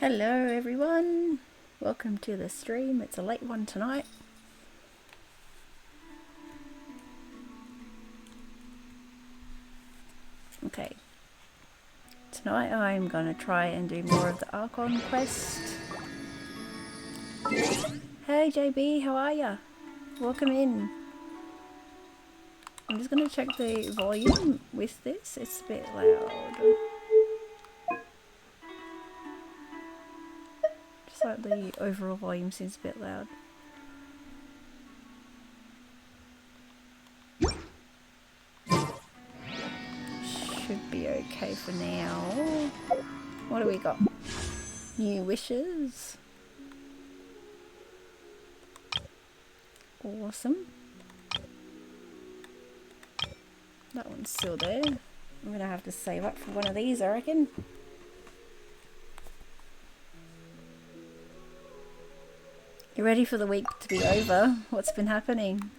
Hello everyone, welcome to the stream. It's a late one tonight. Okay, tonight I'm gonna try and do more of the Archon quest. Hey JB, how are ya? Welcome in. I'm just gonna check the volume with this, it's a bit loud. Just like the overall volume seems a bit loud. Should be okay for now. What do we got? New wishes. Awesome. That one's still there. I'm gonna have to save up for one of these, I reckon. You ready for the week to be over? What's been happening?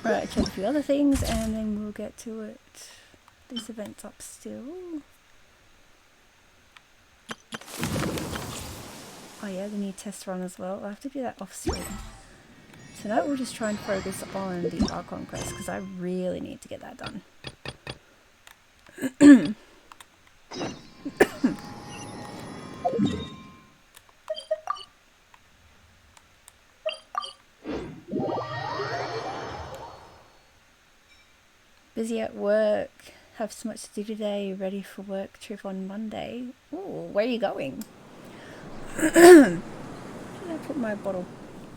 Right, check a few other things and then we'll get to it. This event's up still. Oh yeah, the new test run as well. I'll have to do that off stream. Tonight we'll just try and focus on the Archon quest because I really need to get that done. Busy at work, have so much to do today, ready for work trip on Monday. Ooh, where are you going? Where did I put my bottle?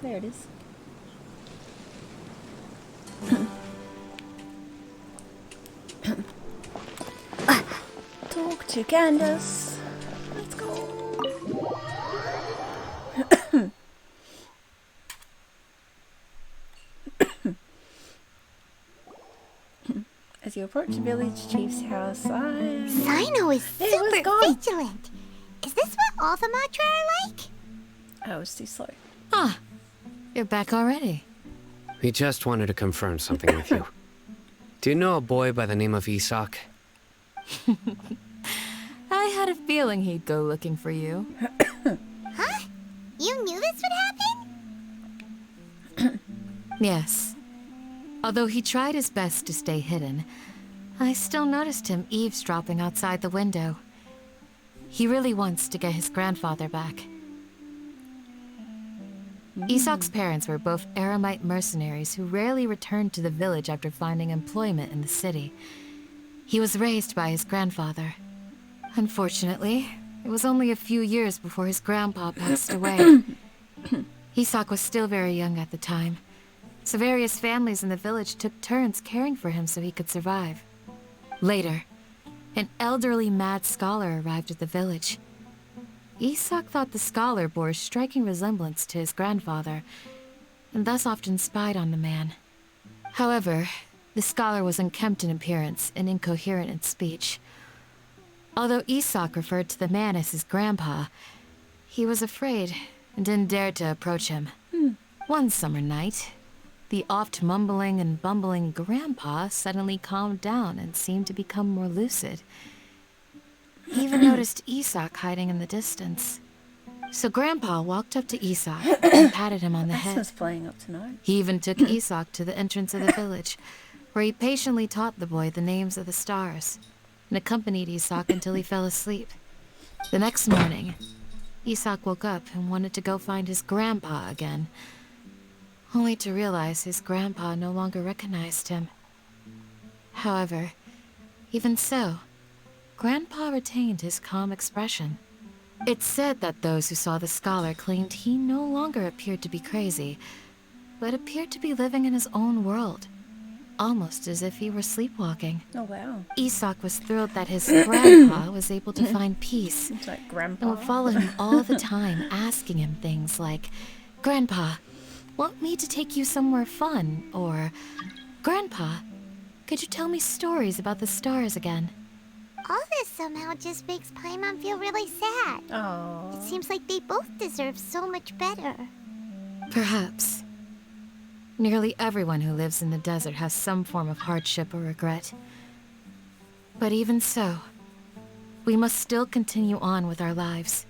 There it is. Talk to Candace. Let's go. As you approach the village chief's house, Sino is super vigilant. Is this what all the Matra are like? I was too slow. Ah, you're back already. We just wanted to confirm something with you. Do you know a boy by the name of Isak? I had a feeling he'd go looking for you. Huh? You knew this would happen? Yes. Although he tried his best to stay hidden, I still noticed him eavesdropping outside the window. He really wants to get his grandfather back. Isak's parents were both Aramite mercenaries who rarely returned to the village after finding employment in the city. He was raised by his grandfather. Unfortunately, it was only a few years before his grandpa passed away. Isak was still very young at the time, so various families in the village took turns caring for him so he could survive. Later, an elderly mad scholar arrived at the village. Isak thought the scholar bore a striking resemblance to his grandfather, and thus often spied on the man. However, the scholar was unkempt in appearance and incoherent in speech. Although Isak referred to the man as his grandpa, he was afraid and didn't dare to approach him. One summer night, the oft mumbling and bumbling grandpa suddenly calmed down and seemed to become more lucid. He even noticed Isak hiding in the distance. So Grandpa walked up to Isak and patted him on the head. That's playing up tonight. He even took Isak to the entrance of the village, where he patiently taught the boy the names of the stars, and accompanied Isak until he fell asleep. The next morning, Isak woke up and wanted to go find his grandpa again, only to realize his grandpa no longer recognized him. However, even so, Grandpa retained his calm expression. It's said that those who saw the scholar claimed he no longer appeared to be crazy, but appeared to be living in his own world, almost as if he were sleepwalking. Oh wow. Isak was thrilled that his grandpa was able to find peace, It's like grandpa. and would follow him all the time, asking him things like, "Grandpa, want me to take you somewhere fun?" Or, "Grandpa, could you tell me stories about the stars again?" All this somehow just makes Paimon feel really sad. Oh. It seems like they both deserve so much better. Perhaps. Nearly everyone who lives in the desert has some form of hardship or regret. But even so, we must still continue on with our lives.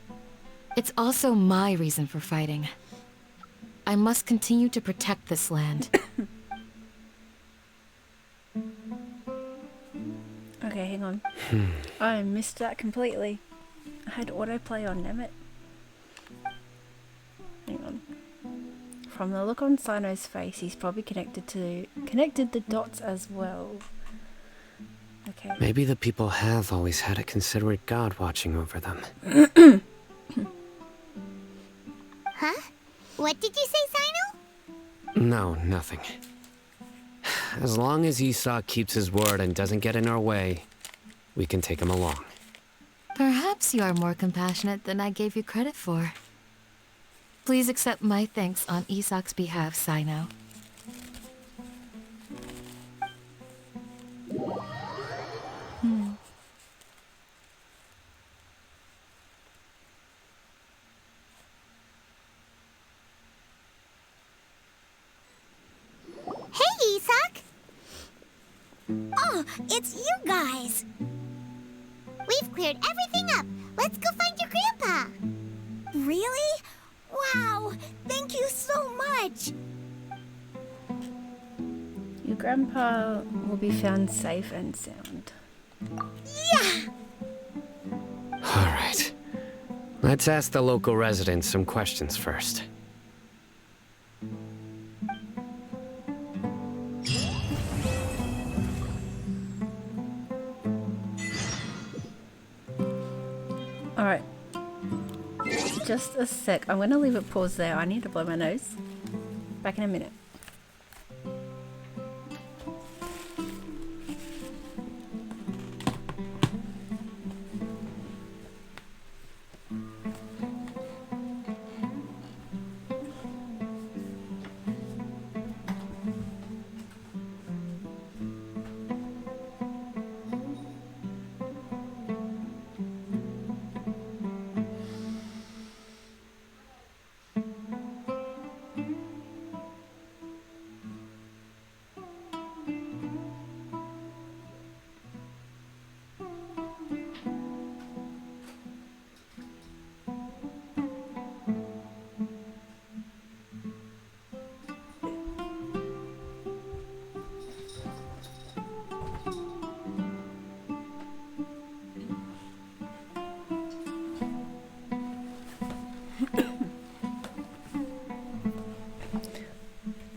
It's also my reason for fighting. I must continue to protect this land. Okay, hang on. I missed that completely. I had autoplay on, damn it. Hang on. From the look on Sino's face, he's probably connected the dots as well. Okay. Maybe the people have always had a considerate god watching over them. Huh? What did you say, Sino? No, nothing. As long as Esau keeps his word and doesn't get in our way, we can take him along. Perhaps you are more compassionate than I gave you credit for. Please accept my thanks on Isak's behalf, Sino. Hey, Isak! Oh, it's you guys! We've cleared everything up. Let's go find your grandpa. Really? Wow, thank you so much. Your grandpa will be found safe and sound. Yeah! Alright. Let's ask the local residents some questions first. Alright. Just a sec. I'm gonna leave it paused there. I need to blow my nose. Back in a minute.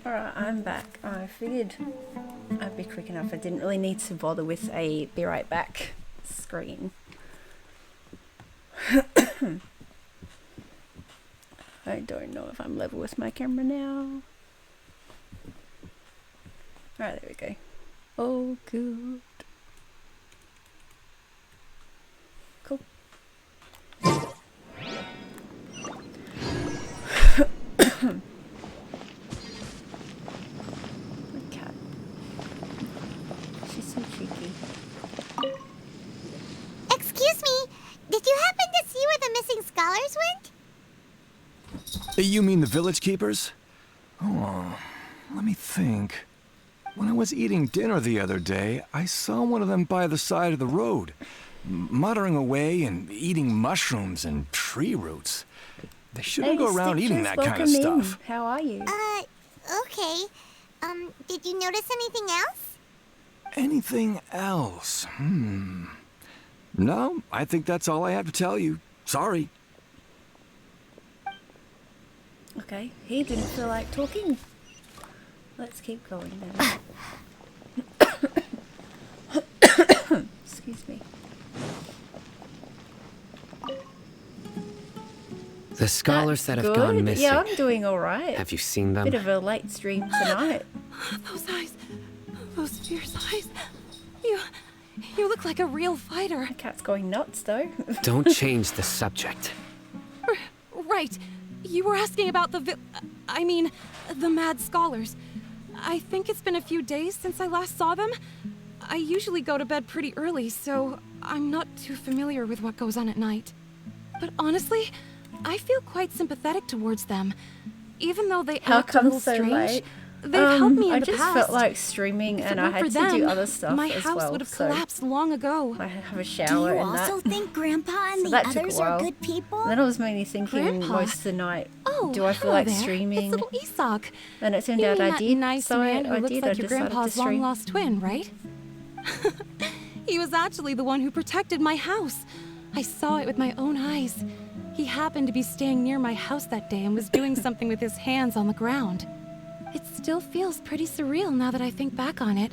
Alright, I'm back. I figured I'd be quick enough. I didn't really need to bother with a be right back screen. I don't know if I'm level with my camera now. Alright, there we go. Oh, good. Cool. Cat. She's so cheeky. Excuse me, did you happen to see where the missing scholars went? You mean the village keepers? Oh, let me think. When I was eating dinner the other day, I saw one of them by the side of the road, muttering away and eating mushrooms and tree roots. They shouldn't go around eating that kind of stuff. How are you? Okay. Did you notice anything else? Anything else? No, I think that's all I have to tell you. Sorry. Okay, he didn't feel like talking. Let's keep going then. Excuse me. The scholars that have Good. gone missing. Yeah, I'm doing alright. Have you seen them? Bit of a late stream tonight. Those eyes. Those fierce eyes. You look like a real fighter. The cat's going nuts though. Don't change the subject. Right. You were asking about the the mad scholars. I think it's been a few days since I last saw them. I usually go to bed pretty early, so I'm not too familiar with what goes on at night. But honestly, I feel quite sympathetic towards them. Even though they How act a come little so strange, late? They've helped me in I the just past. felt like streaming, If and it I weren't had for to them, do other stuff my as house well. would have So collapsed long ago. I have a Do shower you and that. also think Grandpa and So the that took a others are while. good people? And then I was mainly thinking Grandpa? most of the night, Oh, do I feel hello like there. streaming? It's little Isak. And it turned You out mean I that did. nice So man I who looks did. like I your decided to grandpa's stream. long-lost twin, right? He was actually the one who protected my house. I saw it with my own eyes. He happened to be staying near my house that day and was doing something with his hands on the ground. It still feels pretty surreal now that I think back on it.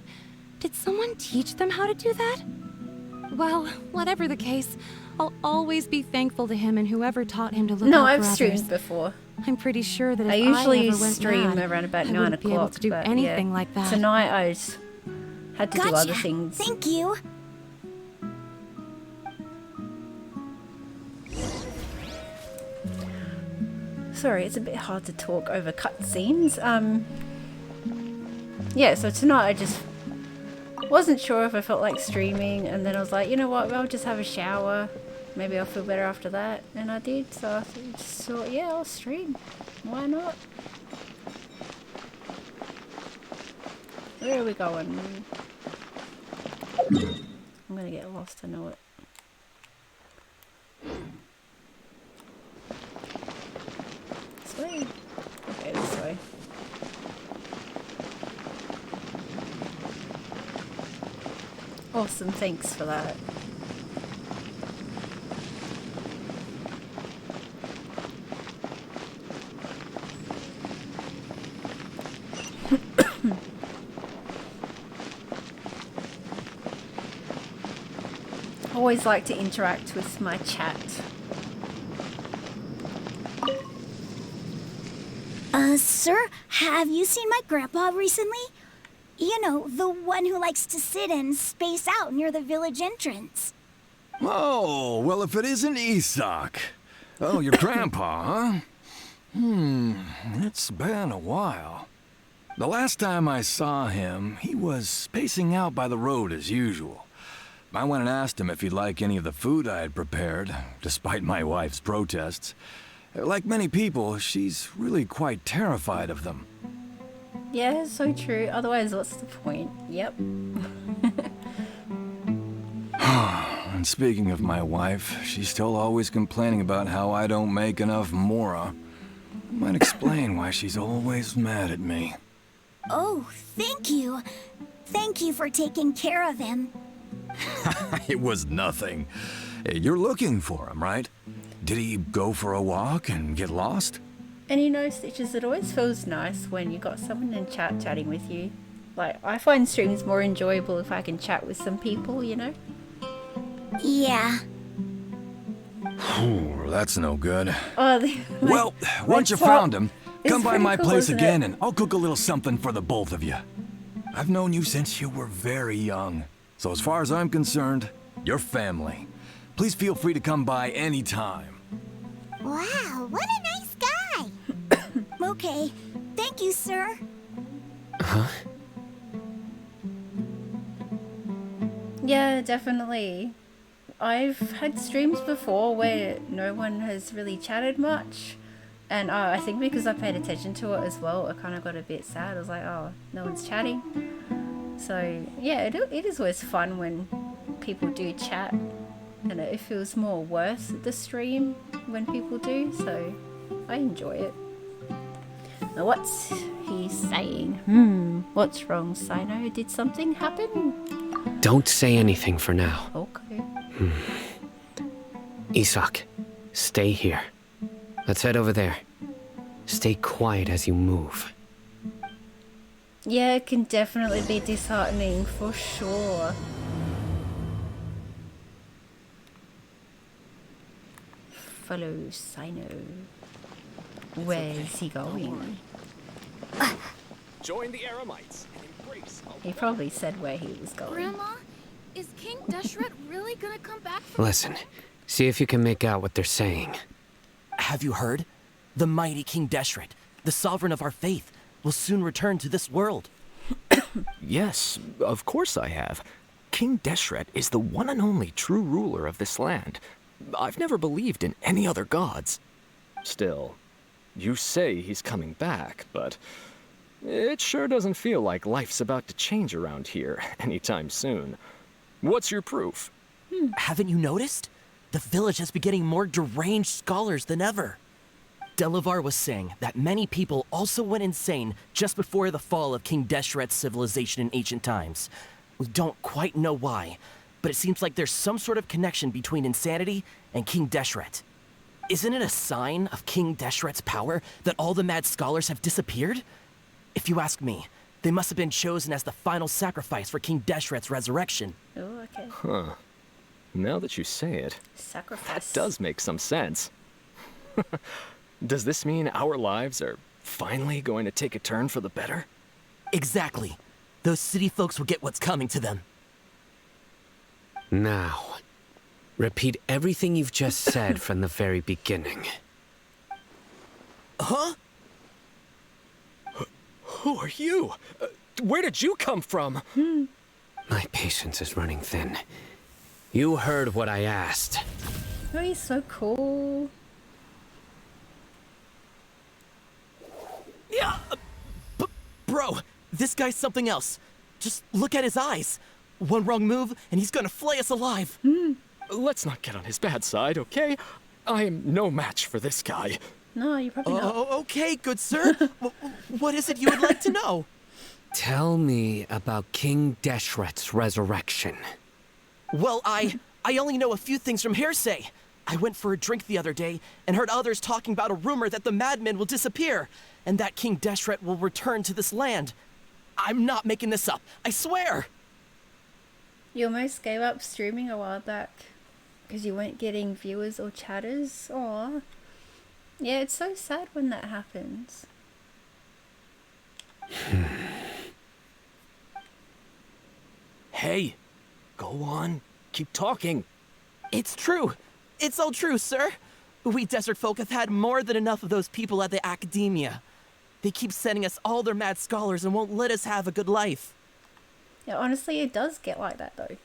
Did someone teach them how to do that? Well, whatever the case, I'll always be thankful to him and whoever taught him to look No, out I've for streamed others. before. I'm pretty sure that if I usually ever went stream mad, around about I 9 wouldn't be able o'clock. to do but anything yeah. like that. Tonight I just had to do Gotcha. other things. Thank you. Sorry, it's a bit hard to talk over cutscenes. Yeah, so tonight I just wasn't sure if I felt like streaming, and then I was like, you know what, I'll just have a shower. Maybe I'll feel better after that, and I did. So I just thought, yeah, I'll stream. Why not? Where are we going? I'm gonna get lost, I know it. This way? Okay, this way. Awesome, thanks for that. Always like to interact with my chat. Sir, have you seen my grandpa recently? You know, the one who likes to sit and space out near the village entrance. Oh, well, if it isn't Isak. Oh, your grandpa, huh? It's been a while. The last time I saw him, he was spacing out by the road as usual. I went and asked him if he'd like any of the food I had prepared, despite my wife's protests. Like many people, she's really quite terrified of them. Yeah, so true. Otherwise, what's the point? Yep. And speaking of my wife, she's still always complaining about how I don't make enough mora. Might explain why she's always mad at me. Oh, thank you. Thank you for taking care of him. It was nothing. Hey, you're looking for him, right? Did he go for a walk and get lost? And you know, Stitches, it always feels nice when you got someone in chat chatting with you. Like, I find streams more enjoyable if I can chat with some people, you know? Yeah. Ooh, that's no good. Oh, Well, once you top found him, is come by pretty my cool, place isn't again it? and I'll cook a little something for the both of you. I've known you since you were very young. So as far as I'm concerned, you're family. Please feel free to come by anytime. Wow, what a nice guy. Okay, thank you, sir. Yeah, definitely. I've had streams before where no one has really chatted much. And I think because I paid attention to it as well, I kind of got a bit sad. I was like, oh, no one's chatting. So, yeah, it is always fun when people do chat. And it feels more worth the stream when people do. So, I enjoy it. Now, what's he saying? What's wrong, Sino? Did something happen? Don't say anything for now. Okay. Isak, stay here. Let's head over there. Stay quiet as you move. Yeah, it can definitely be disheartening for sure. Follow Sino. Where's he going? Join the Aramites and embrace. He probably said where he was going. Grandma, is King Deshret really gonna come back? Listen, see if you can make out what they're saying. Have you heard? The mighty King Deshret, the sovereign of our faith, will soon return to this world. Yes, of course I have. King Deshret is the one and only true ruler of this land. I've never believed in any other gods. Still, you say he's coming back, but It sure doesn't feel like life's about to change around here anytime soon. What's your proof? Haven't you noticed? The village has been getting more deranged scholars than ever. Delavar was saying that many people also went insane just before the fall of King Deshret's civilization in ancient times. We don't quite know why, but it seems like there's some sort of connection between insanity and King Deshret. Isn't it a sign of King Deshret's power that all the mad scholars have disappeared? If you ask me, they must have been chosen as the final sacrifice for King Deshret's resurrection. Oh, okay. Huh. Now that you say it, Sacrifice. that does make some sense. Does this mean our lives are finally going to take a turn for the better? Exactly. Those city folks will get what's coming to them. Now, repeat everything you've just said from the very beginning. Huh? Who are you? Where did you come from? My patience is running thin. You heard what I asked. Oh, he's so cool. Yeah, bro, this guy's something else. Just look at his eyes. One wrong move, and he's gonna flay us alive. Let's not get on his bad side, okay? I am no match for this guy. No, you're probably not. Oh, okay, good sir. What is it you would like to know? Tell me about King Deshret's resurrection. Well, I only know a few things from hearsay. I went for a drink the other day and heard others talking about a rumor that the madmen will disappear and that King Deshret will return to this land. I'm not making this up, I swear! You almost gave up streaming a while back because you weren't getting viewers or chatters. Aw. Yeah, it's so sad when that happens. Hey, go on. Keep talking. It's true. It's all true, sir. We desert folk have had more than enough of those people at the academia. They keep sending us all their mad scholars and won't let us have a good life. Yeah, honestly, it does get like that though.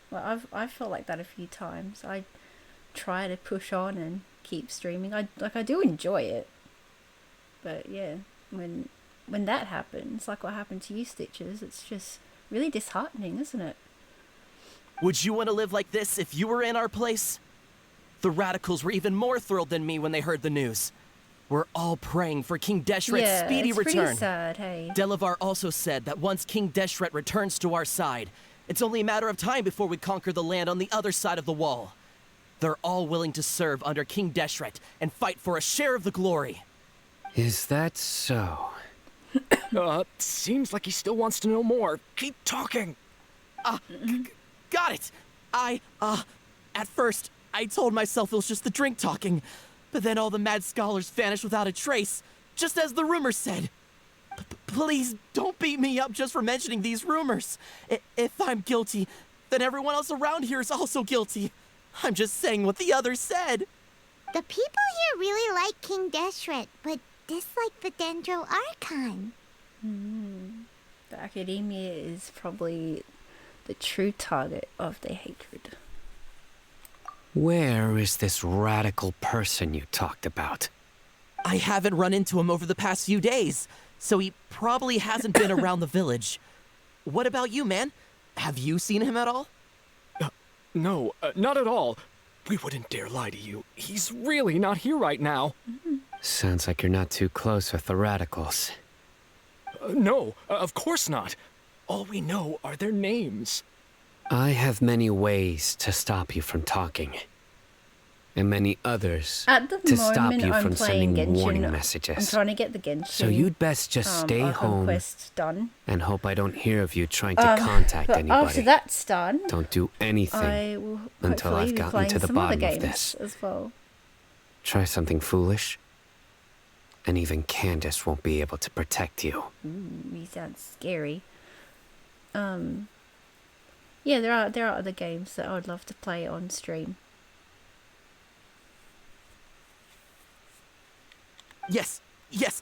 Like I've felt like that a few times. I try to push on and keep streaming. I do enjoy it, but yeah, when that happens, like what happened to you, Stitches, it's just really disheartening, isn't it? Would you want to live like this if you were in our place? The radicals were even more thrilled than me when they heard the news. We're all praying for King Deshret's speedy it's return. pretty sad, hey. Delavar also said that once King Deshret returns to our side, it's only a matter of time before we conquer the land on the other side of the wall. They're all willing to serve under King Deshret and fight for a share of the glory. Is that so? Seems like he still wants to know more. Keep talking. Got it. At first, I told myself it was just the drink talking, but then all the mad scholars vanished without a trace, just as the rumors said. Please don't beat me up just for mentioning these rumors. If I'm guilty, then everyone else around here is also guilty. I'm just saying what the others said. The people here really like King Deshret, but dislike the Dendro Archon. The academia is probably the true target of their hatred. Where is this radical person you talked about? I haven't run into him over the past few days, so he probably hasn't been around the village. What about you, man? Have you seen him at all? No, not at all. We wouldn't dare lie to you. He's really not here right now. Sounds like you're not too close with the radicals. No, of course not. All we know are their names. I have many ways to stop you from talking. And many others At the to stop moment, you I'm from playing sending Genshin. warning I'm messages. trying to get the Genshin. So you'd best just stay Archon home quest done. and hope I don't hear of you trying to contact But anybody. after that's done, Don't do anything I will until hopefully I've be gotten playing to the some other bottom of games this. as well. Try something foolish, and even Candace won't be able to protect you. He sounds scary. Yeah, there are other games that I would love to play on stream. Yes,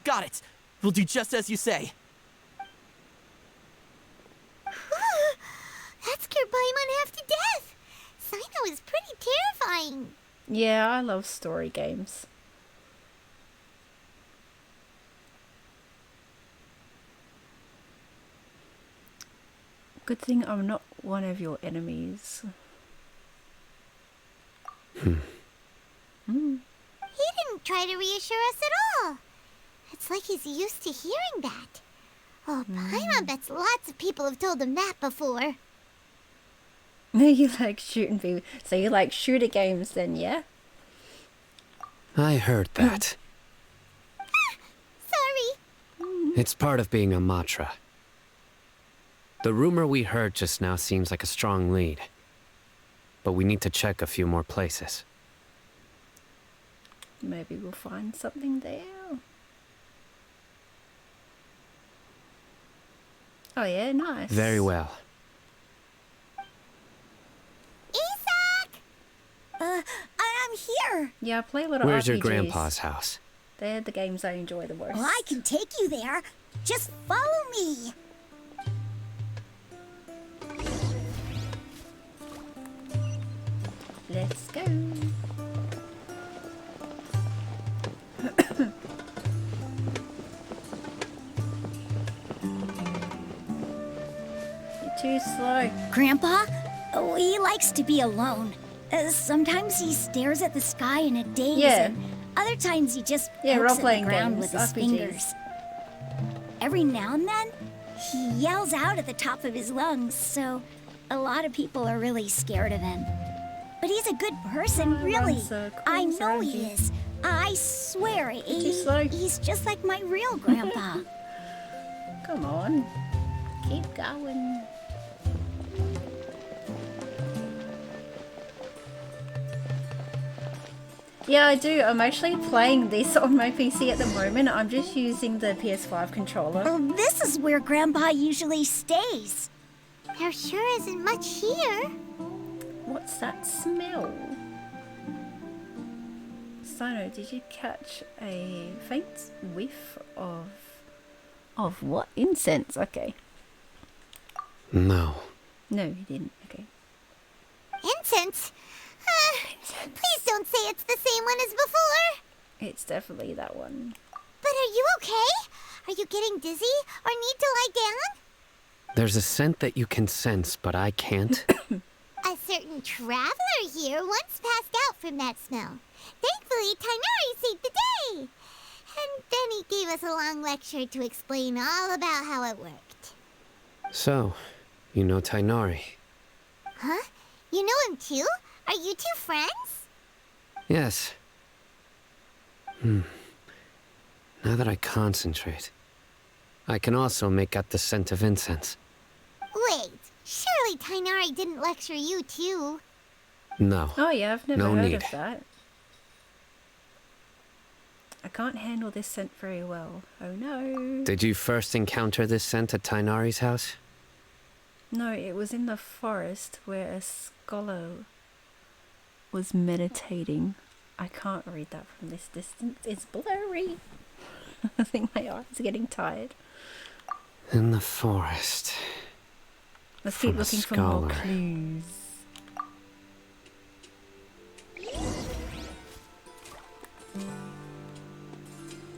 got it. We'll do just as you say. That scared Paimon half to death. Sino is pretty terrifying. Yeah, I love story games. Good thing I'm not one of your enemies. He didn't try to reassure us at all. It's like he's used to hearing that. Oh, Paimon bets lots of people have told him that before. You like shooting people. So you like shooter games then, yeah? I heard that. Sorry. It's part of being a Matra. The rumor we heard just now seems like a strong lead. But we need to check a few more places. Maybe we'll find something there. Oh yeah, nice. Very well. Isak! I'm here. Yeah, I play a lot of Where's your RPGs. grandpa's house? They're the games I enjoy the most. Well, I can take you there. Just follow me. Let's go. You're too slow. Grandpa? Oh, he likes to be alone. Sometimes he stares at the sky in a daze, Yeah. and other times he just Yeah, pokes at the role-playing ground games, with his RPGs. fingers. Every now and then, he yells out at the top of his lungs, so a lot of people are really scared of him. But he's a good person, Oh, really. runs circles I know around he you. is. I swear, too slow. he's just like my real grandpa. Come on. Keep going. Yeah, I do. I'm actually playing this on my PC at the moment. I'm just using the PS5 controller. Well, this is where Grandpa usually stays. There sure isn't much here. What's that smell? Sino, did you catch a faint whiff of what? Incense. Okay. No. No, you didn't. Okay. Incense? Please don't say it's the same one as before. It's definitely that one. But are you okay? Are you getting dizzy or need to lie down? There's a scent that you can sense, but I can't. A certain traveler here once passed out from that smell. Thankfully, Tainari saved the day. And then he gave us a long lecture to explain all about how it worked. So, you know Tainari? Huh? You know him too? Are you two friends? Yes. Now that I concentrate, I can also make out the scent of incense. Wait, surely Tainari didn't lecture you too. No. Oh yeah, I've never No heard need. of that. I can't handle this scent very well. Oh no. Did you first encounter this scent at Tainari's house? No, it was in the forest where a scholar was meditating. I can't read that from this distance. It's blurry. I think my eyes are getting tired. In the forest. Let's keep From a looking for more scholar. clues.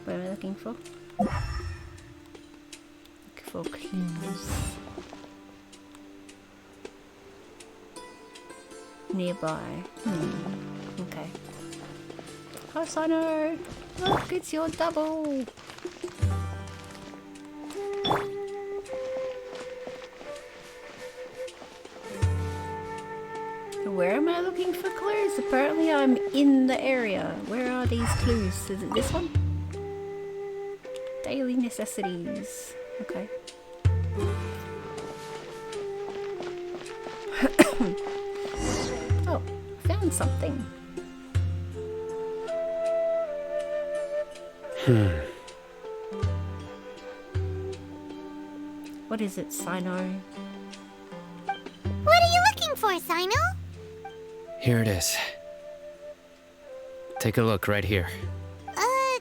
What am I looking for? Looking for clues. Nearby. Okay. Oh, Sano! Look, it's your double! Where am I looking for clues? Apparently I'm in the area. Where are these clues? Is it this one? Daily necessities. Okay. Oh, found something. What is it, Sino? What are you looking for, Sino? Here it is. Take a look right here. Paimon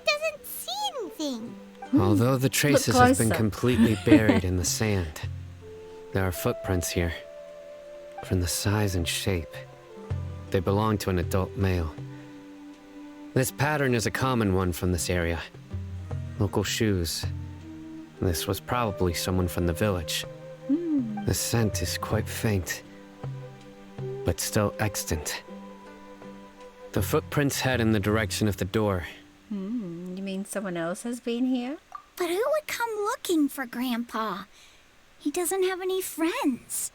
doesn't see anything. Although the traces have been closer. completely buried in the sand, there are footprints here. From the size and shape, they belong to an adult male. This pattern is a common one from this area. Local shoes. This was probably someone from the village. The scent is quite faint, but still extant. The footprints head in the direction of the door. You mean someone else has been here? But who would come looking for Grandpa? He doesn't have any friends.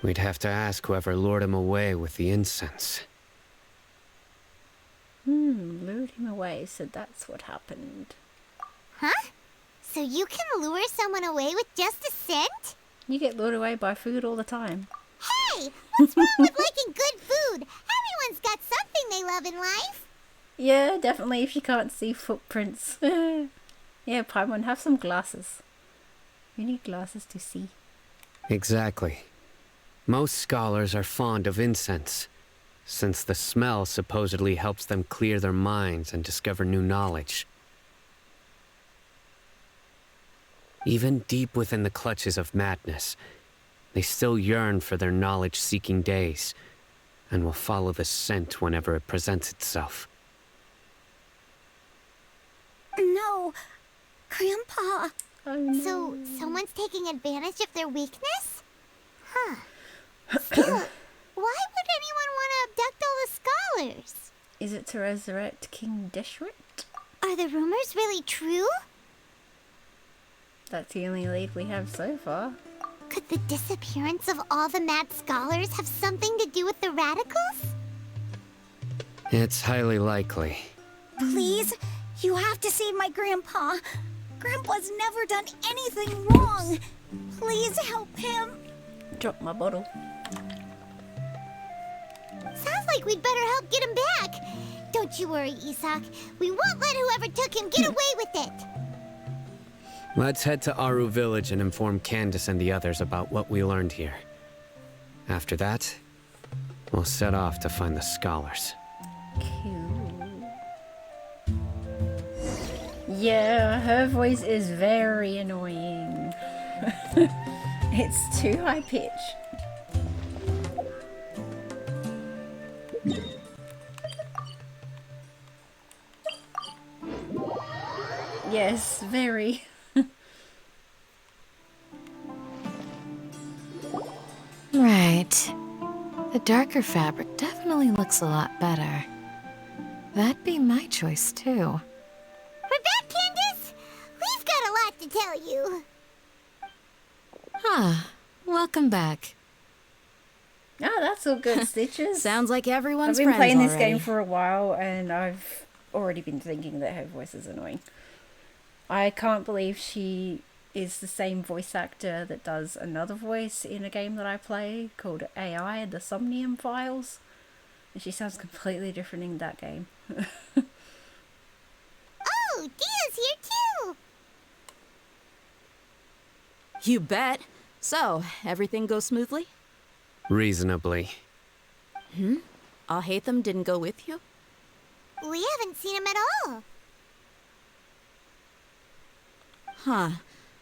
We'd have to ask whoever lured him away with the incense. Lured him away, so that's what happened. Huh? So you can lure someone away with just a scent? You get lured away by food all the time. Hey, what's wrong with liking good food? Everyone's got something they love in life. Yeah, definitely if you can't see footprints. Yeah, Paimon, have some glasses. You need glasses to see. Exactly. Most scholars are fond of incense, since the smell supposedly helps them clear their minds and discover new knowledge. Even deep within the clutches of madness, they still yearn for their knowledge-seeking days, and will follow the scent whenever it presents itself. No, Grandpa. Oh, no. So someone's taking advantage of their weakness? Huh. Still, why would anyone want to abduct all the scholars? Is it to resurrect King Deshret? Are the rumors really true? That's the only lead we have so far. Could the disappearance of all the mad scholars have something to do with the radicals? It's highly likely. Please, you have to save my Grandpa. Grandpa's never done anything wrong. Please help him. Drop my bottle. Sounds like we'd better help get him back. Don't you worry, Isak. We won't let whoever took him get away with it. Let's head to Aru Village and inform Candace and the others about what we learned here. After that, we'll set off to find the scholars. Cool. Yeah, her voice is very annoying. It's too high pitched. Yes, very. Right. The darker fabric definitely looks a lot better. That'd be my choice, too. We're back, Candace. We've got a lot to tell you. Welcome back. Oh, that's all good, Stitches. Sounds like I've everyone's been friends playing this already. game for a while, and I've already been thinking that her voice is annoying. I can't believe she is the same voice actor that does another voice in a game that I play called AI, the Somnium Files. And she sounds completely different in that game. Oh, Dia's here too. You bet. So, everything goes smoothly? Reasonably. Alhaitham didn't go with you? We haven't seen him at all. Huh.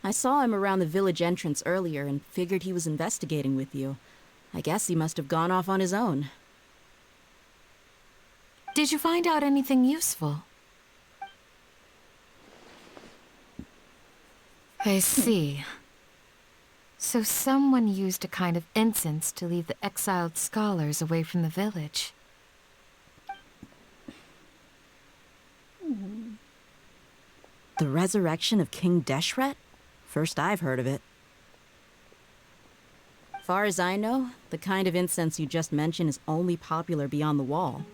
I saw him around the village entrance earlier and figured he was investigating with you. I guess he must have gone off on his own. Did you find out anything useful? I see. So someone used a kind of incense to lead the exiled scholars away from the village. The resurrection of King Deshret? First I've heard of it. Far as I know, the kind of incense you just mentioned is only popular beyond the wall.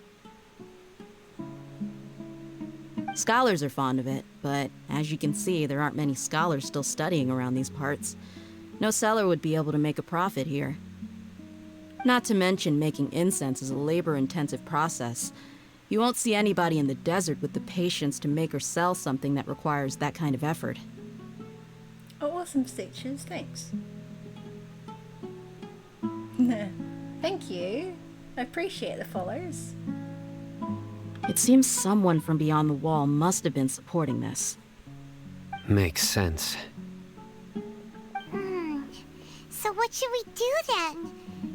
Scholars are fond of it, but as you can see, there aren't many scholars still studying around these parts. No seller would be able to make a profit here. Not to mention making incense is a labor-intensive process. You won't see anybody in the desert with the patience to make or sell something that requires that kind of effort. Oh, awesome, Stitches. Thanks. Thank you. I appreciate the follows. It seems someone from beyond the wall must have been supporting this. Makes sense. So what should we do then?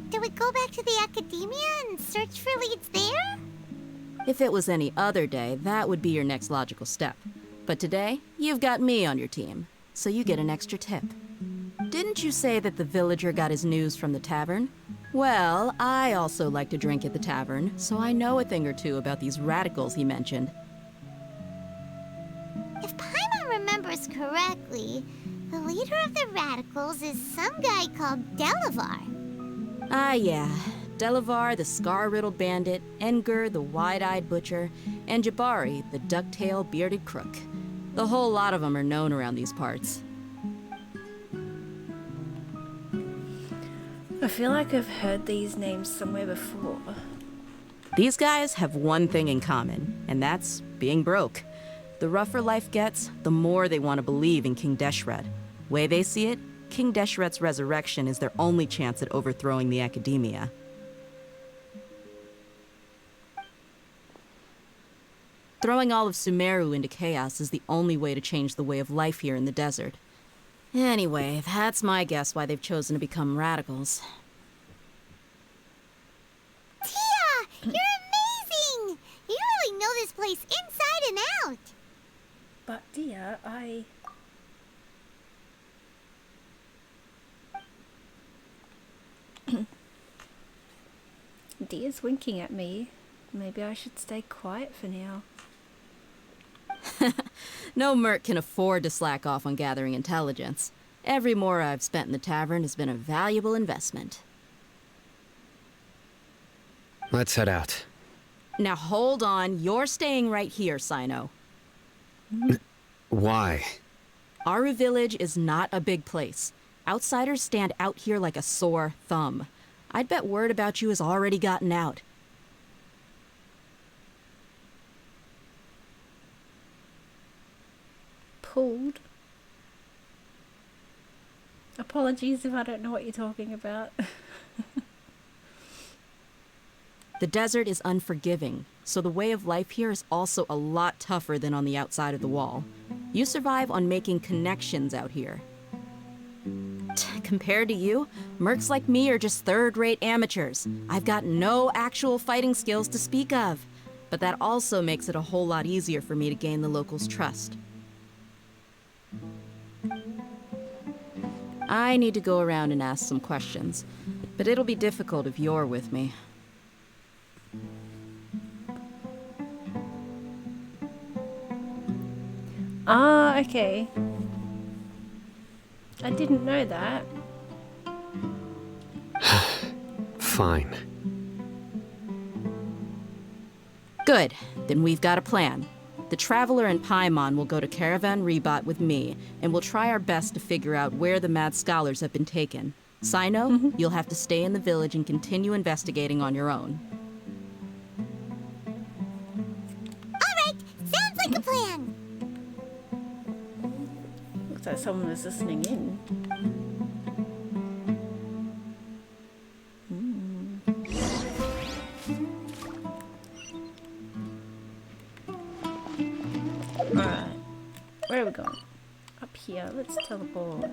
Do we go back to the academia and search for leads there? If it was any other day, that would be your next logical step. But today, you've got me on your team, so you get an extra tip. Didn't you say that the villager got his news from the tavern? Well, I also like to drink at the tavern, so I know a thing or two about these radicals he mentioned. If Paimon remembers correctly, the leader of the radicals is some guy called Delavar. Ah, yeah. Delavar, the scar-riddled bandit, Engur, the wide-eyed butcher, and Jabari, the duck-tailed bearded crook. The whole lot of them are known around these parts. I feel like I've heard these names somewhere before. These guys have one thing in common, and that's being broke. The rougher life gets, the more they want to believe in King Deshret. Way they see it, King Deshret's resurrection is their only chance at overthrowing the academia. Throwing all of Sumeru into chaos is the only way to change the way of life here in the desert. Anyway, that's my guess why they've chosen to become radicals. Tia! You're amazing! You really know this place inside and out! But dear, Dia's winking at me. Maybe I should stay quiet for now. No merc can afford to slack off on gathering intelligence. Every more I've spent in the tavern has been a valuable investment. Let's head out. Now hold on, you're staying right here, Sino. Why? Aru Village is not a big place. Outsiders stand out here like a sore thumb. I'd bet word about you has already gotten out. Pulled? Apologies if I don't know what you're talking about. The desert is unforgiving, so the way of life here is also a lot tougher than on the outside of the wall. You survive on making connections out here. Compared to you, mercs like me are just third-rate amateurs. I've got no actual fighting skills to speak of, but that also makes it a whole lot easier for me to gain the locals' trust. I need to go around and ask some questions, but it'll be difficult if you're with me. Ah, okay. I didn't know that. Fine. Good, then we've got a plan. The Traveler and Paimon will go to Caravan Rebot with me, and we'll try our best to figure out where the Mad Scholars have been taken. Sino, you'll have to stay in the village and continue investigating on your own. Alright, sounds like a plan! Looks like someone was listening in. Alright, where are we going? Up here, let's teleport.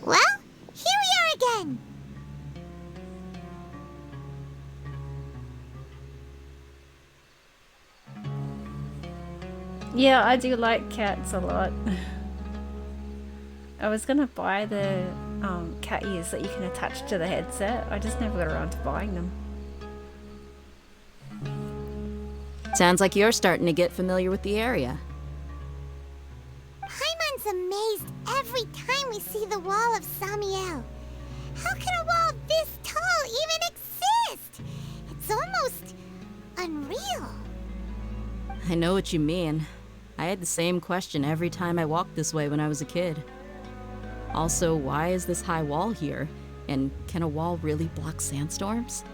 Well, here we are again! Yeah, I do like cats a lot. I was gonna buy the cat ears that you can attach to the headset. I just never got around to buying them. Sounds like you're starting to get familiar with the area. Paimon's amazed every time we see the wall of Samiel. How can a wall this tall even exist? It's almost unreal. I know what you mean. I had the same question every time I walked this way when I was a kid. Also, why is this high wall here? And can a wall really block sandstorms?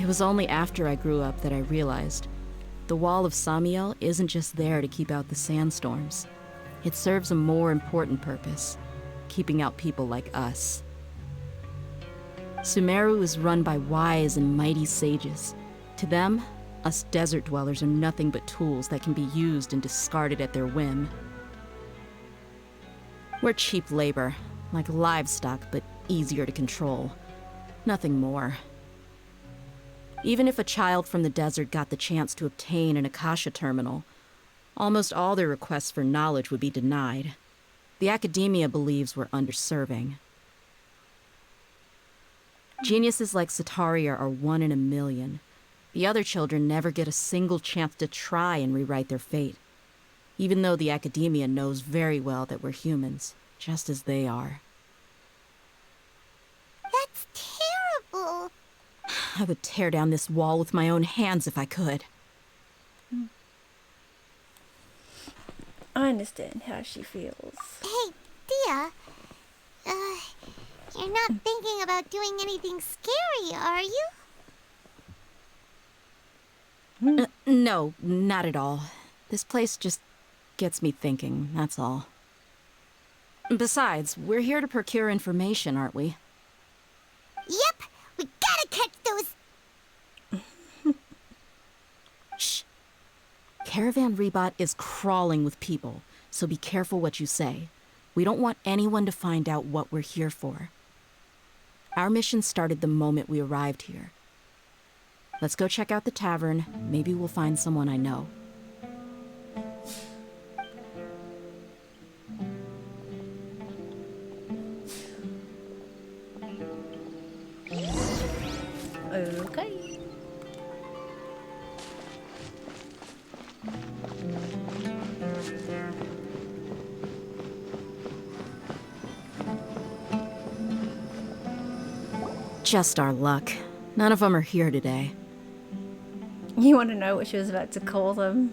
It was only after I grew up that I realized the wall of Samiel isn't just there to keep out the sandstorms. It serves a more important purpose, keeping out people like us. Sumeru is run by wise and mighty sages. To them, us desert dwellers are nothing but tools that can be used and discarded at their whim. We're cheap labor, like livestock, but easier to control. Nothing more. Even if a child from the desert got the chance to obtain an Akasha terminal, almost all their requests for knowledge would be denied. The academia believes we're underserving. Geniuses like Sataria are 1 in a million. The other children never get a single chance to try and rewrite their fate, even though the academia knows very well that we're humans, just as they are. That's terrible. I would tear down this wall with my own hands if I could. I understand how she feels. Hey, Dia. You're not thinking about doing anything scary, are you? No, not at all. This place just gets me thinking, that's all. Besides, we're here to procure information, aren't we? Yep, we gotta catch those... Shh. Caravan Rebot is crawling with people, so be careful what you say. We don't want anyone to find out what we're here for. Our mission started the moment we arrived here. Let's go check out the tavern. Maybe we'll find someone I know. Okay. Just our luck. None of them are here today. You want to know what she was about to call them?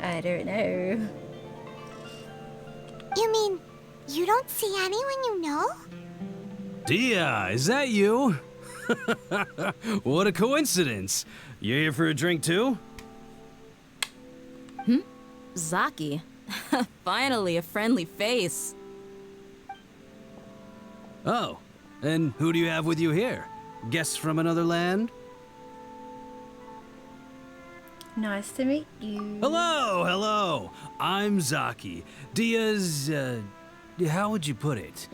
I don't know. You mean, you don't see anyone you know? Dia, is that you? What a coincidence. You here for a drink too? Zaki. Finally, a friendly face. Oh, and who do you have with you here? Guests from another land? Nice to meet you. Hello, hello. I'm Zaki. Dia's, how would you put it?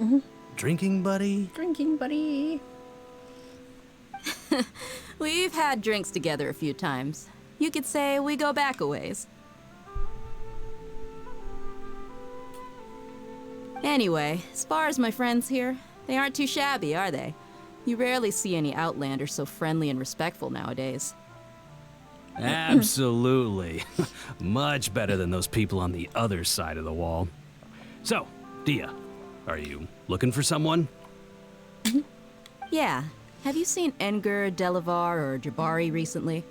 Drinking buddy? Drinking buddy. We've had drinks together a few times. You could say we go back a ways. Anyway, as far as my friends here, they aren't too shabby, are they? You rarely see any Outlanders so friendly and respectful nowadays. Absolutely. Much better than those people on the other side of the wall. So, Dia, are you looking for someone? Yeah. Have you seen Engur, Delavar, or Jabari recently?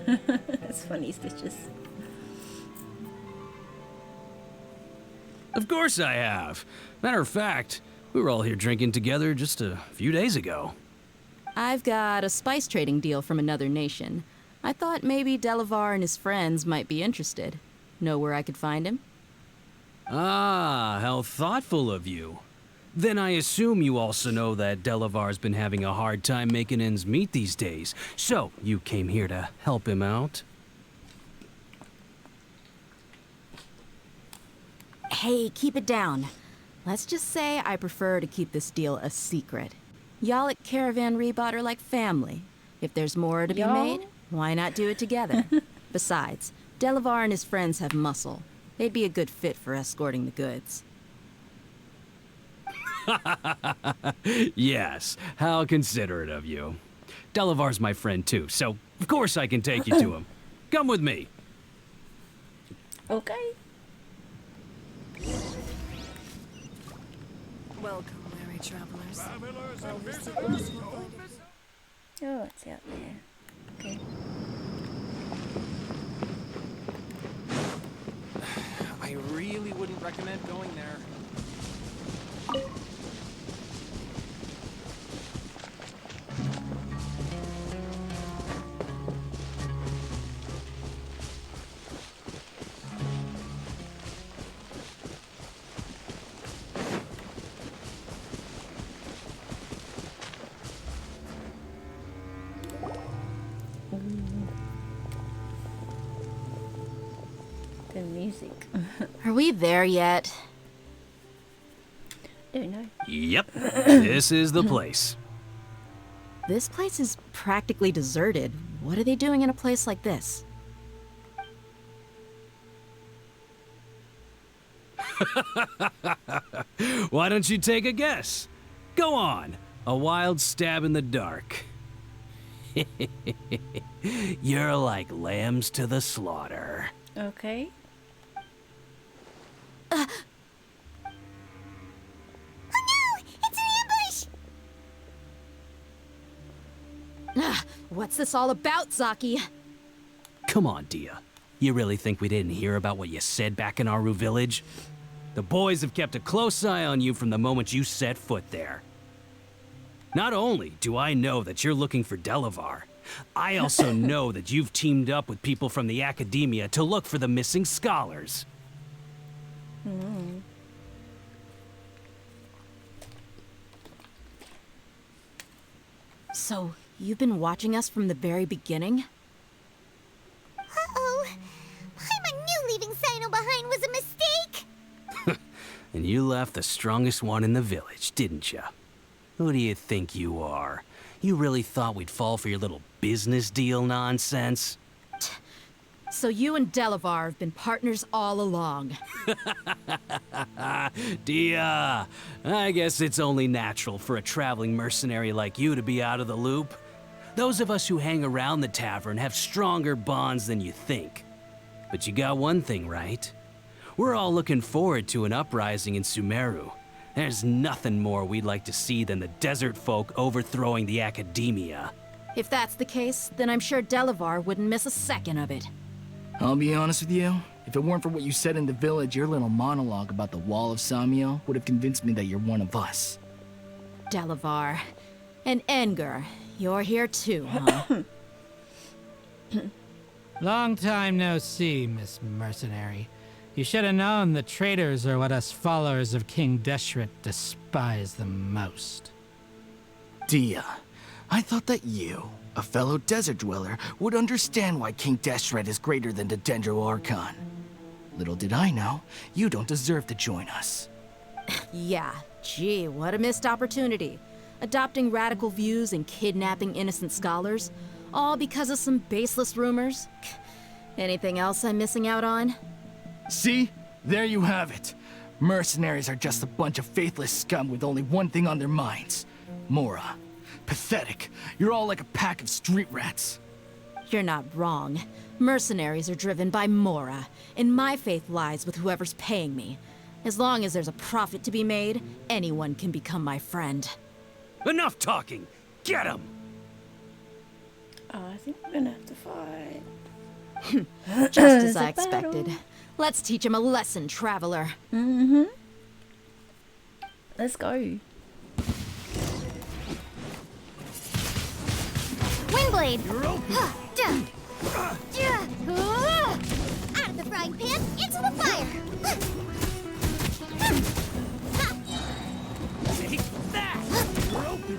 That's funny, Stitches. Of course I have. Matter of fact, we were all here drinking together just a few days ago. I've got a spice trading deal from another nation. I thought maybe Delavar and his friends might be interested. Know where I could find him? Ah, how thoughtful of you. Then I assume you also know that Delavar's been having a hard time making ends meet these days. So, you came here to help him out? Hey, keep it down. Let's just say I prefer to keep this deal a secret. Y'all at Caravan Rebot are like family. If there's more to be made, why not do it together? Besides, Delavar and his friends have muscle. They'd be a good fit for escorting the goods. Yes, how considerate of you. Delavar's my friend too, so of course I can take you to him. Come with me. Okay. Welcome, weary travelers. Oh, it's out there. Okay. I really wouldn't recommend going there. The music. Are we there yet? Don't know. Yep, this is the place. This place is practically deserted. What are they doing in a place like this? Why don't you take a guess? Go on. A wild stab in the dark. You're like lambs to the slaughter. Okay. Oh no! It's an ambush! What's this all about, Zaki? Come on, Dia. You really think we didn't hear about what you said back in Aru village? The boys have kept a close eye on you from the moment you set foot there. Not only do I know that you're looking for Delavar, I also know that you've teamed up with people from the Academia to look for the missing scholars. So, you've been watching us from the very beginning? Uh-oh. Paimon knew leaving Sino behind was a mistake! And you left the strongest one in the village, didn't you? Who do you think you are? You really thought we'd fall for your little business deal nonsense? So you and Delavar have been partners all along. Dia, I guess it's only natural for a traveling mercenary like you to be out of the loop. Those of us who hang around the tavern have stronger bonds than you think. But you got one thing right. We're all looking forward to an uprising in Sumeru. There's nothing more we'd like to see than the desert folk overthrowing the Academia. If that's the case, then I'm sure Delavar wouldn't miss a second of it. I'll be honest with you. If it weren't for what you said in the village, your little monologue about the Wall of Samio would have convinced me that you're one of us. Delavar. And Engar, you're here too, huh? Long time no see, Miss Mercenary. You should have known the traitors are what us followers of King Deshret despise the most. Dia, I thought that you, a fellow desert dweller, would understand why King Deshret is greater than the Dendro Archon. Little did I know, you don't deserve to join us. Yeah, gee, what a missed opportunity. Adopting radical views and kidnapping innocent scholars, all because of some baseless rumors. Anything else I'm missing out on? See? There you have it. Mercenaries are just a bunch of faithless scum with only one thing on their minds. Mora. Pathetic. You're all like a pack of street rats. You're not wrong. Mercenaries are driven by Mora, and my faith lies with whoever's paying me. As long as there's a profit to be made, anyone can become my friend. Enough talking! Get him! Oh, I think we're gonna have to fight. Just as I expected. Let's teach him a lesson, traveler. Mm-hmm. Let's go. Windblade! You're open! Out of the frying pan, into the fire! Take that! You're open!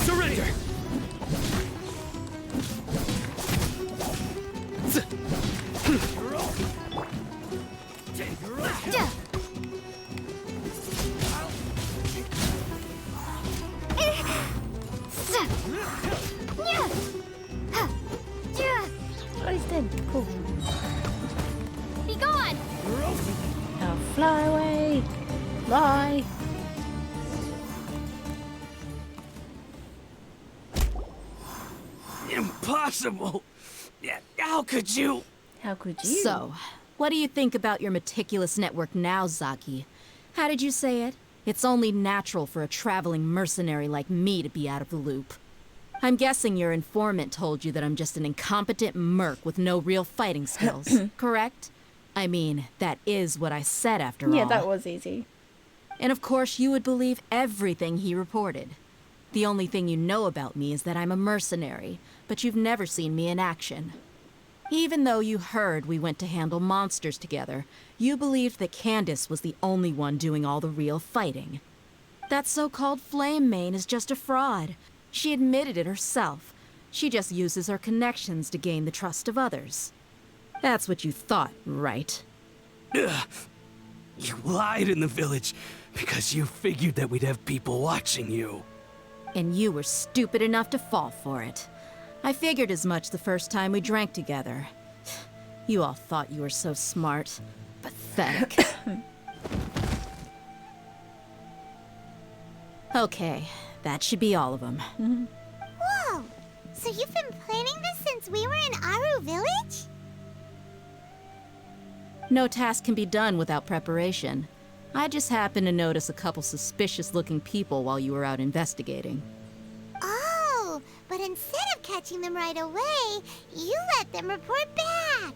Surrender! Oh, he's dead. Cool. Be gone! Now fly away. Fly. Impossible! How could you? How could you? So, what do you think about your meticulous network now, Zaki? How did you say it? It's only natural for a traveling mercenary like me to be out of the loop. I'm guessing your informant told you that I'm just an incompetent merc with no real fighting skills, correct? I mean, that is what I said after all. Yeah, that was easy. And of course you would believe everything he reported. The only thing you know about me is that I'm a mercenary, but you've never seen me in action. Even though you heard we went to handle monsters together, you believed that Candace was the only one doing all the real fighting. That so-called Flame Mane is just a fraud. She admitted it herself. She just uses her connections to gain the trust of others. That's what you thought, right? Ugh. You lied in the village because you figured that we'd have people watching you. And you were stupid enough to fall for it. I figured as much the first time we drank together. You all thought you were so smart. Pathetic. Okay, that should be all of them. Whoa! So you've been planning this since we were in Aru Village? No task can be done without preparation. I just happened to notice a couple suspicious-looking people while you were out investigating. Oh, but instead of catching them right away, you let them report back.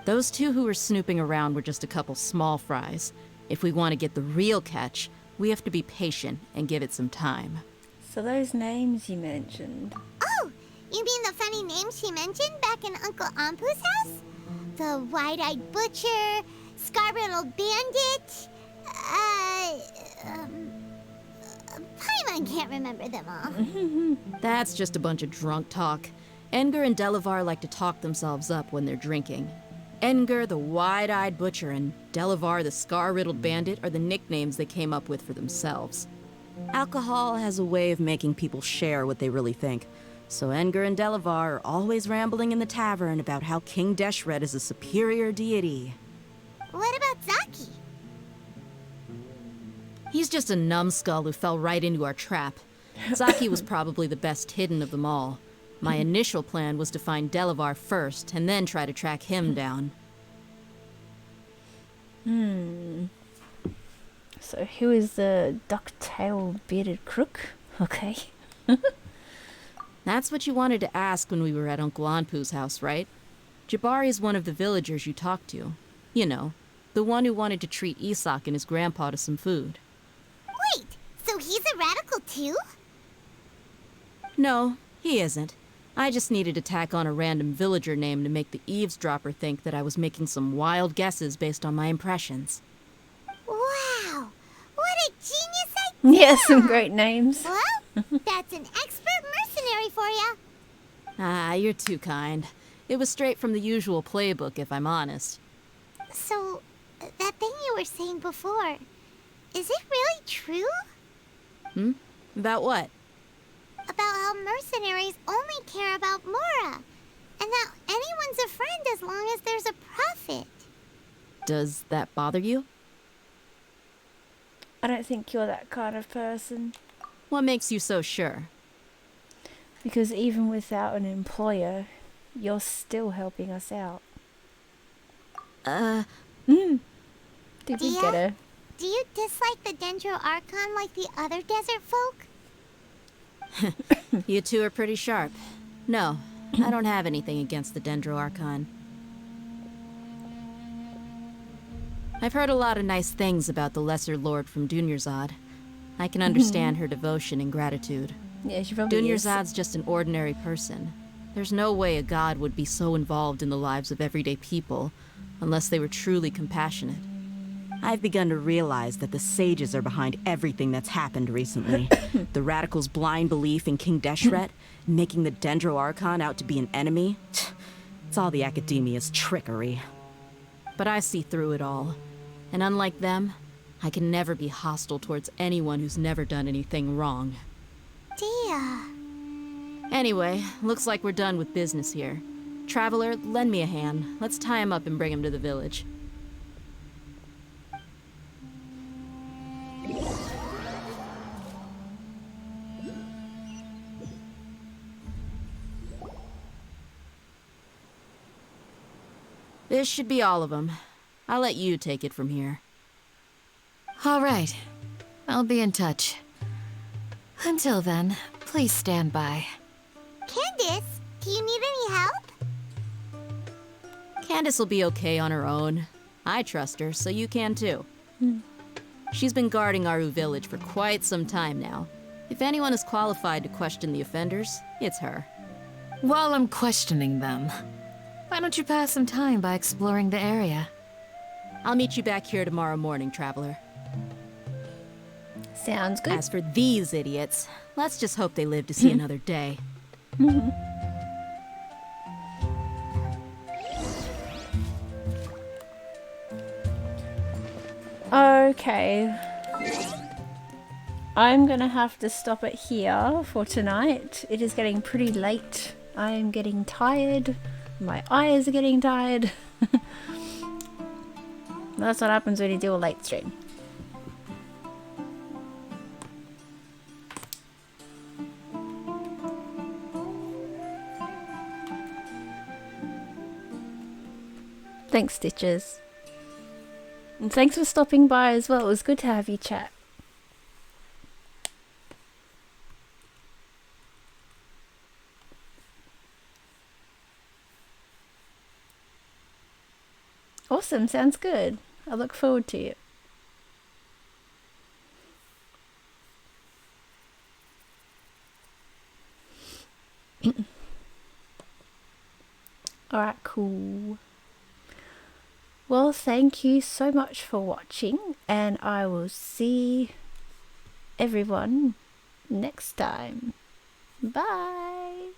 Those two who were snooping around were just a couple small fries. If we want to get the real catch, we have to be patient and give it some time. So those names you mentioned. Oh, you mean the funny name she mentioned back in Uncle Ampu's house? The wide-eyed butcher, scar-riddled bandit, Paimon can't remember them all. That's just a bunch of drunk talk. Edgar and Delavar like to talk themselves up when they're drinking. Edgar, the wide-eyed butcher, and Delavar, the scar-riddled bandit, are the nicknames they came up with for themselves. Alcohol has a way of making people share what they really think. So Edgar and Delavar are always rambling in the tavern about how King Deshret is a superior deity. What about Zaki? He's just a numbskull who fell right into our trap. Zaki was probably the best hidden of them all. My initial plan was to find Delavar first, and then try to track him down. So who is the duck-tailed bearded crook? Okay. That's what you wanted to ask when we were at Uncle Anpu's house, right? Jabari is one of the villagers you talked to. You know, the one who wanted to treat Isak and his grandpa to some food. Wait, so he's a radical too? No, he isn't. I just needed to tack on a random villager name to make the eavesdropper think that I was making some wild guesses based on my impressions. Wow, what a genius idea! Yeah, some great names. Well, that's an expert mercenary for you. Ah, you're too kind. It was straight from the usual playbook, if I'm honest. So, that thing you were saying before, is it really true? About what? About how mercenaries only care about Mora, and that anyone's a friend as long as there's a profit. Does that bother you? I don't think you're that kind of person. What makes you so sure? Because even without an employer, you're still helping us out. Did we get her? Do you dislike the Dendro Archon like the other desert folk? You two are pretty sharp. No, I don't have anything against the Dendro Archon. I've heard a lot of nice things about the Lesser Lord from Dunyarzad. I can understand her devotion and gratitude. Yeah, she probably is. Dunyarzad's just an ordinary person. There's no way a god would be so involved in the lives of everyday people, unless they were truly compassionate. I've begun to realize that the sages are behind everything that's happened recently. The radicals' blind belief in King Deshret, making the Dendro Archon out to be an enemy. It's all the academia's trickery. But I see through it all. And unlike them, I can never be hostile towards anyone who's never done anything wrong. Dia. Anyway, looks like we're done with business here. Traveler, lend me a hand. Let's tie him up and bring him to the village. This should be all of them. I'll let you take it from here. All right. I'll be in touch. Until then, please stand by. Candace, do you need any help? Candace will be okay on her own. I trust her, so you can too. She's been guarding Aru Village for quite some time now. If anyone is qualified to question the offenders, it's her. While I'm questioning them, why don't you pass some time by exploring the area? I'll meet you back here tomorrow morning, Traveler. Sounds good. As for these idiots, let's just hope they live to see another day. Okay. I'm gonna have to stop it here for tonight. It is getting pretty late. I am getting tired. My eyes are getting tired. That's what happens when you do a late stream. Thanks, Stitches. And thanks for stopping by as well. It was good to have you chat. Awesome, sounds good. I look forward to it. Alright, cool. Well, thank you so much for watching, and I will see everyone next time. Bye!